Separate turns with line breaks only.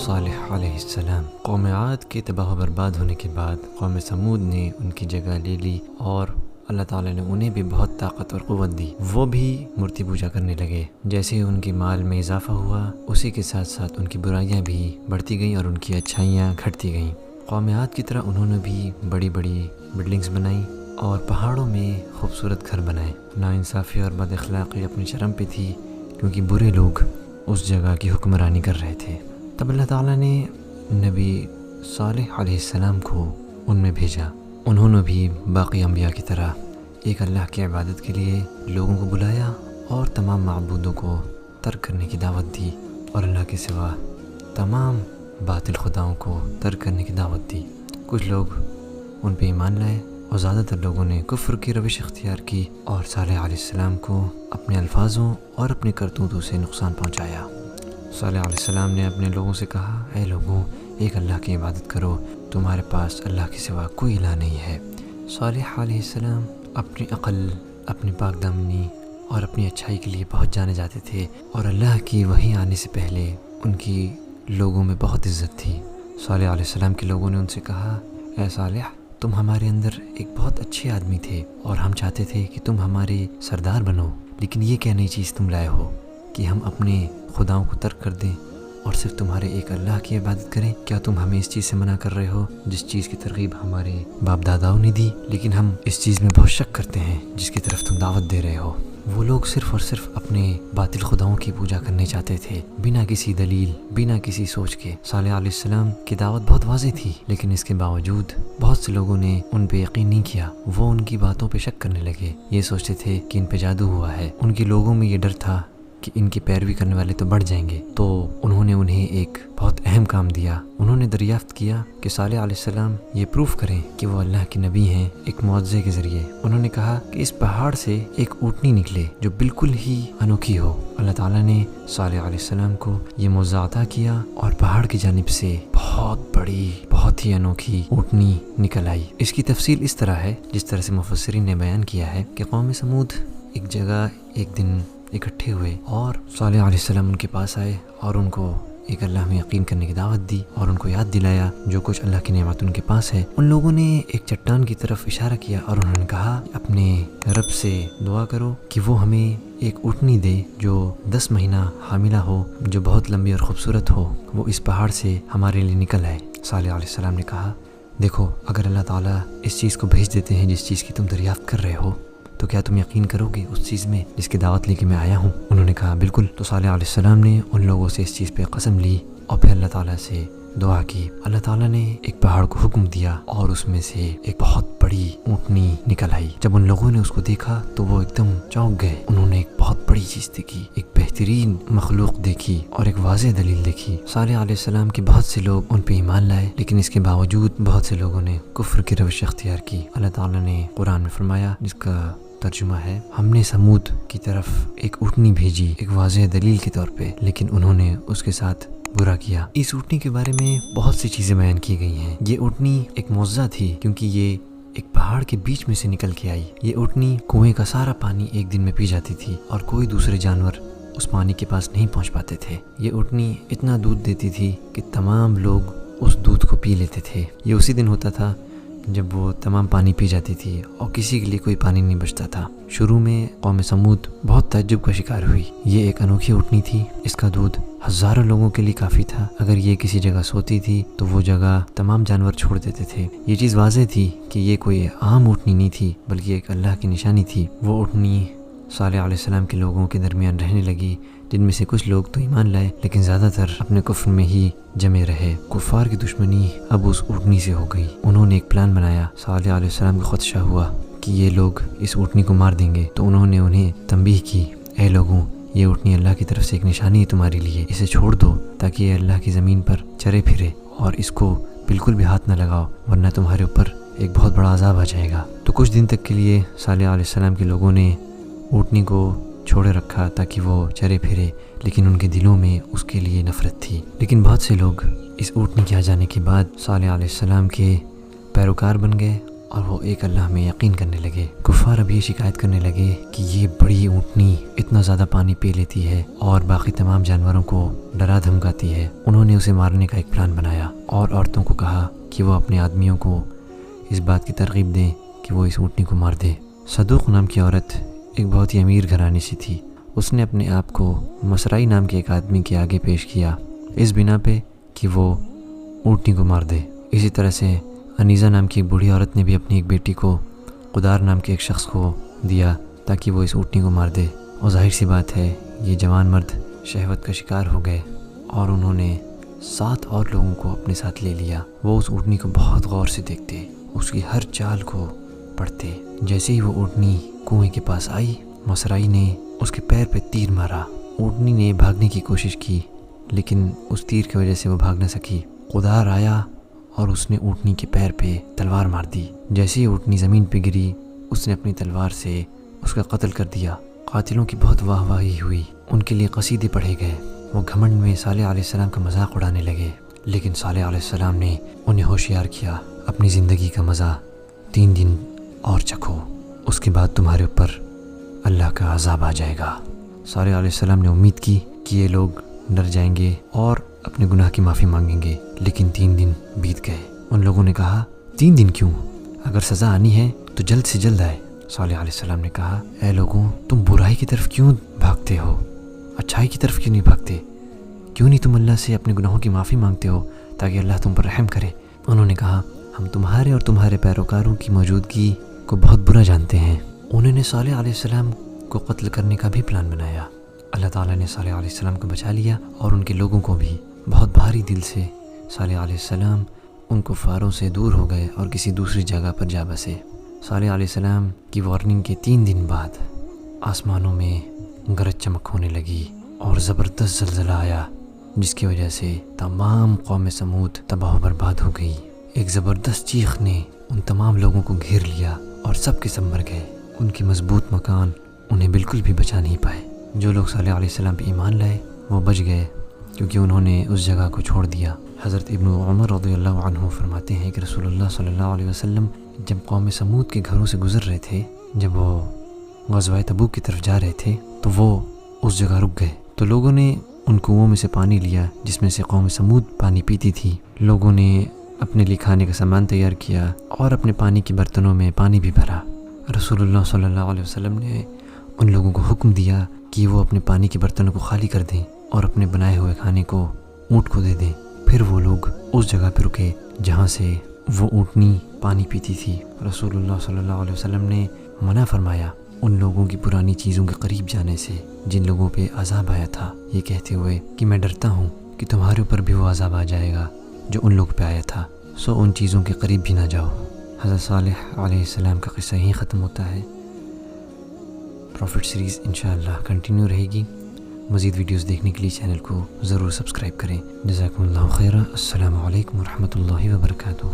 صالح علیہ السلام۔ قوم عاد کے تباہ و برباد ہونے کے بعد قوم سمود نے ان کی جگہ لے لی اور اللہ تعالیٰ نے انہیں بھی بہت طاقت اور قوت دی۔ وہ بھی مورتی پوجا کرنے لگے۔ جیسے ان کے مال میں اضافہ ہوا اسی کے ساتھ ساتھ ان کی برائیاں بھی بڑھتی گئیں اور ان کی اچھائیاں گھٹتی گئیں۔ قوم عاد کی طرح انہوں نے بھی بڑی بڑی بلڈنگز بنائیں اور پہاڑوں میں خوبصورت گھر بنائے۔ ناانصافی اور بد اخلاقی اپنی چرم پہ تھی کیونکہ برے لوگ اس جگہ کی حکمرانی کر رہے تھے۔ تب اللہ تعالیٰ نے نبی صالح علیہ السلام کو ان میں بھیجا۔ انہوں نے بھی باقی انبیاء کی طرح ایک اللہ کی عبادت کے لیے لوگوں کو بلایا اور تمام معبودوں کو ترک کرنے کی دعوت دی اور اللہ کے سوا تمام باطل خداؤں کو ترک کرنے کی دعوت دی۔ کچھ لوگ ان پہ ایمان لائے اور زیادہ تر لوگوں نے کفر کی روش اختیار کی اور صالح علیہ السلام کو اپنے الفاظوں اور اپنے کرتوتوں سے نقصان پہنچایا۔ صالح علیہ السلام نے اپنے لوگوں سے کہا، اے لوگوں، ایک اللہ کی عبادت کرو، تمہارے پاس اللہ کے سوا کوئی الہ نہیں ہے۔ صالح علیہ السلام اپنی عقل، اپنی پاک دامنی اور اپنی اچھائی کے لیے بہت جانے جاتے تھے اور اللہ کی وحی آنے سے پہلے ان کی لوگوں میں بہت عزت تھی۔ صالح علیہ السلام کے لوگوں نے ان سے کہا، اے صالح، تم ہمارے اندر ایک بہت اچھے آدمی تھے اور ہم چاہتے تھے کہ تم ہمارے سردار بنو، لیکن یہ کیا نئی چیز تم لائے ہو کہ ہم اپنے خداؤں کو ترک کر دیں اور صرف تمہارے ایک اللہ کی عبادت کریں؟ کیا تم ہمیں اس چیز سے منع کر رہے ہو جس چیز کی ترغیب ہمارے باپ داداؤں نے دی؟ لیکن ہم اس چیز میں بہت شک کرتے ہیں جس کی طرف تم دعوت دے رہے ہو۔ وہ لوگ صرف اور صرف اپنے باطل خداؤں کی پوجا کرنے چاہتے تھے بنا کسی دلیل، بنا کسی سوچ کے۔ صالح علیہ السلام کی دعوت بہت واضح تھی، لیکن اس کے باوجود بہت سے لوگوں نے ان پہ یقین نہیں کیا۔ وہ ان کی باتوں پہ شک کرنے لگے، یہ سوچتے تھے کہ ان پہ جادو ہوا ہے۔ ان کے لوگوں میں یہ ڈر تھا کہ ان کی پیروی کرنے والے تو بڑھ جائیں گے، تو انہوں نے انہیں ایک بہت اہم کام دیا۔ انہوں نے دریافت کیا کہ صالح علیہ السلام یہ پروف کریں کہ وہ اللہ کے نبی ہیں ایک معجزے کے ذریعے۔ انہوں نے کہا کہ اس پہاڑ سے ایک اونٹنی نکلے جو بالکل ہی انوکھی ہو۔ اللہ تعالیٰ نے صالح علیہ السلام کو یہ معجزہ عطا کیا اور پہاڑ کی جانب سے بہت بڑی، بہت ہی انوکھی اونٹنی نکل آئی۔ اس کی تفصیل اس طرح ہے جس طرح سے مفسرین نے بیان کیا ہے کہ قوم سمود ایک جگہ ایک دن اکٹھے ہوئے اور صالح علیہ السلام ان کے پاس آئے اور ان کو ایک اللہ میں یقین کرنے کی دعوت دی اور ان کو یاد دلایا جو کچھ اللہ کی نعمت ان کے پاس ہے۔ ان لوگوں نے ایک چٹان کی طرف اشارہ کیا اور انہوں نے کہا، اپنے رب سے دعا کرو کہ وہ ہمیں ایک اونٹنی دے جو 10 مہینہ حاملہ ہو، جو بہت لمبی اور خوبصورت ہو، وہ اس پہاڑ سے ہمارے لیے نکل آئے۔ صالح علیہ السلام نے کہا، دیکھو، اگر اللہ تعالیٰ اس چیز کو بھیج دیتے ہیں جس چیز کی تم دریافت کر رہے ہو، تو کیا تم یقین کرو گے اس چیز میں جس کی دعوت لے کے میں آیا ہوں؟ انہوں نے کہا بالکل۔ تو صالح علیہ السلام نے ان لوگوں سے اس چیز پہ قسم لی اور پھر اللہ تعالیٰ سے دعا کی۔ اللہ تعالیٰ نے ایک پہاڑ کو حکم دیا اور اس میں سے ایک بہت بڑی اونٹنی نکل آئی۔ جب ان لوگوں نے اس کو دیکھا تو وہ ایک دم چونک گئے۔ انہوں نے ایک بہت بڑی چیز دیکھی، ایک بہترین مخلوق دیکھی اور ایک واضح دلیل دیکھی۔ صالح علیہ السلام کے بہت سے لوگ ان پہ ایمان لائے، لیکن اس کے باوجود بہت سے لوگوں نے کفر کی روش اختیار کی۔ اللہ تعالیٰ نے قرآن میں فرمایا، جس کا ترجمہ ہے، ہم نے سمود کی طرف ایک اونٹنی بھیجی ایک واضح دلیل کے طور پہ، لیکن انہوں نے اس کے ساتھ برا کیا۔ اس اونٹنی کے بارے میں بہت سی چیزیں بیان کی گئی ہیں۔ یہ اونٹنی ایک معجزہ تھی کیونکہ یہ ایک پہاڑ کے بیچ میں سے نکل کے آئی۔ یہ اونٹنی کنویں کا سارا پانی ایک دن میں پی جاتی تھی اور کوئی دوسرے جانور اس پانی کے پاس نہیں پہنچ پاتے تھے۔ یہ اونٹنی اتنا دودھ دیتی تھی کہ تمام لوگ اس دودھ کو پی لیتے تھے۔ یہ اسی دن ہوتا تھا جب وہ تمام پانی پی جاتی تھی اور کسی کے لیے کوئی پانی نہیں بچتا تھا۔ شروع میں قوم سمود بہت تعجب کا شکار ہوئی۔ یہ ایک انوکھی اونٹنی تھی، اس کا دودھ ہزاروں لوگوں کے لیے کافی تھا۔ اگر یہ کسی جگہ سوتی تھی تو وہ جگہ تمام جانور چھوڑ دیتے تھے۔ یہ چیز واضح تھی کہ یہ کوئی عام اونٹنی نہیں تھی بلکہ ایک اللہ کی نشانی تھی۔ وہ اونٹنی صالح علیہ السلام کے لوگوں کے درمیان رہنے لگی، جن میں سے کچھ لوگ تو ایمان لائے لیکن زیادہ تر اپنے کفر میں ہی جمے رہے۔ کفار کی دشمنی اب اس اونٹنی سے ہو گئی۔ انہوں نے ایک پلان بنایا۔ صالح علیہ السلام کو خدشہ ہوا کہ یہ لوگ اس اونٹنی کو مار دیں گے، تو انہوں نے انہیں تنبیہ کی، اے لوگوں، یہ اونٹنی اللہ کی طرف سے ایک نشانی ہے تمہارے لیے، اسے چھوڑ دو تاکہ یہ اللہ کی زمین پر چرے پھرے اور اس کو بالکل بھی ہاتھ نہ لگاؤ ورنہ تمہارے اوپر ایک بہت بڑا عذاب آ جائے گا۔ تو کچھ دن تک کے لیے صالح علیہ السلام کے لوگوں نے اونٹنی کو چھوڑے رکھا تاکہ وہ چرے پھرے، لیکن ان کے دلوں میں اس کے لیے نفرت تھی۔ لیکن بہت سے لوگ اس اونٹنی کے آ جانے کے بعد صالح علیہ السلام کے پیروکار بن گئے اور وہ ایک اللہ میں یقین کرنے لگے۔ کفار اب یہ شکایت کرنے لگے کہ یہ بڑی اونٹنی اتنا زیادہ پانی پی لیتی ہے اور باقی تمام جانوروں کو ڈرا دھمکاتی ہے۔ انہوں نے اسے مارنے کا ایک پلان بنایا اور عورتوں کو کہا کہ وہ اپنے آدمیوں کو اس بات کی ترغیب دیں کہ وہ اس اونٹنی کو مار دے۔ صدوق نام کی عورت ایک بہت ہی امیر گھرانے سے تھی۔ اس نے اپنے آپ کو مسرائی نام کے ایک آدمی کے آگے پیش کیا اس بنا پہ کہ وہ اونٹنی کو مار دے۔ اسی طرح سے انیزہ نام کی ایک بوڑھی عورت نے بھی اپنی ایک بیٹی کو قدار نام کے ایک شخص کو دیا تاکہ وہ اس اونٹنی کو مار دے۔ اور ظاہر سی بات ہے یہ جوان مرد شہوت کا شکار ہو گئے اور انہوں نے 7 اور لوگوں کو اپنے ساتھ لے لیا۔ وہ اس اونٹنی کو بہت غور سے دیکھتے، اس کی ہر چال کو پڑھتے۔ جیسے ہی وہ اونٹنی کنویں کے پاس آئی، مسرائی نے اس کے پیر پہ تیر مارا۔ اونٹنی نے بھاگنے کی کوشش کی لیکن اس تیر کی وجہ سے وہ بھاگ نہ سکی۔ قدار آیا اور اس نے اونٹنی کے پیر پہ تلوار مار دی۔ جیسے ہی اونٹنی زمین پہ گری، اس نے اپنی تلوار سے اس کا قتل کر دیا۔ قاتلوں کی بہت واہ واہی ہوئی، ان کے لیے قصیدے پڑھے گئے۔ وہ گھمنڈ میں صالح علیہ السلام کا مذاق اڑانے لگے، لیکن صالح علیہ السلام نے انہیں ہوشیار کیا، اپنی زندگی کا مزہ 3 دن اور چکھو، اس کے بعد تمہارے اوپر اللہ کا عذاب آ جائے گا۔ صالح علیہ السلام نے امید کی کہ یہ لوگ ڈر جائیں گے اور اپنے گناہ کی معافی مانگیں گے، لیکن 3 دن بیت گئے۔ ان لوگوں نے کہا 3 دن کیوں؟ اگر سزا آنی ہے تو جلد سے جلد آئے۔ صالح علیہ السلام نے کہا اے لوگوں، تم برائی کی طرف کیوں بھاگتے ہو؟ اچھائی کی طرف کیوں نہیں بھاگتے؟ کیوں نہیں تم اللہ سے اپنے گناہوں کی معافی مانگتے ہو تاکہ اللہ تم پر رحم کرے؟ انہوں نے کہا ہم تمہارے اور تمہارے پیروکاروں کی موجودگی کو بہت برا جانتے ہیں۔ انہوں نے صالح علیہ السلام کو قتل کرنے کا بھی پلان بنایا۔ اللہ تعالیٰ نے صالح علیہ السلام کو بچا لیا اور ان کے لوگوں کو بھی۔ بہت بھاری دل سے صالح علیہ السلام ان کفاروں سے دور ہو گئے اور کسی دوسری جگہ پر جا بسے۔ صالح علیہ السلام کی وارننگ کے 3 دن بعد آسمانوں میں گرج چمک ہونے لگی اور زبردست زلزلہ آیا، جس کی وجہ سے تمام قوم سمود تباہ و برباد ہو گئی۔ ایک زبردست چیخ نے ان تمام لوگوں کو گھیر لیا اور سب کے سب مر گئے۔ ان کی مضبوط مکان انہیں بالکل بھی بچا نہیں پائے۔ جو لوگ صالح علیہ السلام پہ ایمان لائے وہ بچ گئے کیونکہ انہوں نے اس جگہ کو چھوڑ دیا۔ حضرت ابن عمر رضی اللہ عنہ فرماتے ہیں کہ رسول اللہ صلی اللہ علیہ وسلم جب قوم سمود کے گھروں سے گزر رہے تھے، جب وہ غزوہ تبوک کی طرف جا رہے تھے تو وہ اس جگہ رک گئے، تو لوگوں نے ان کنوؤں میں سے پانی لیا جس میں سے قوم سمود پانی پیتی تھی۔ لوگوں نے اپنے لیے کھانے کا سامان تیار کیا اور اپنے پانی کے برتنوں میں پانی بھی بھرا۔ رسول اللہ صلی اللہ علیہ وسلم نے ان لوگوں کو حکم دیا کہ وہ اپنے پانی کے برتنوں کو خالی کر دیں اور اپنے بنائے ہوئے کھانے کو اونٹ کو دے دیں۔ پھر وہ لوگ اس جگہ پہ رکے جہاں سے وہ اونٹنی پانی پیتی تھی۔ رسول اللہ صلی اللہ علیہ وسلم نے منع فرمایا ان لوگوں کی پرانی چیزوں کے قریب جانے سے جن لوگوں پہ عذاب آیا تھا، یہ کہتے ہوئے کہ میں ڈرتا ہوں کہ تمہارے اوپر بھی وہ عذاب آ جائے گا جو ان لوگ پہ آیا تھا، سو ان چیزوں کے قریب بھی نہ جاؤ۔ حضرت صالح علیہ السلام کا قصہ یہیں ختم ہوتا ہے۔ پروفٹ سیریز انشاءاللہ کنٹینیو رہے گی۔ مزید ویڈیوز دیکھنے کے لیے چینل کو ضرور سبسکرائب کریں۔ جزاکم اللہ خیرہ۔ السلام علیکم ورحمۃ اللہ وبرکاتہ۔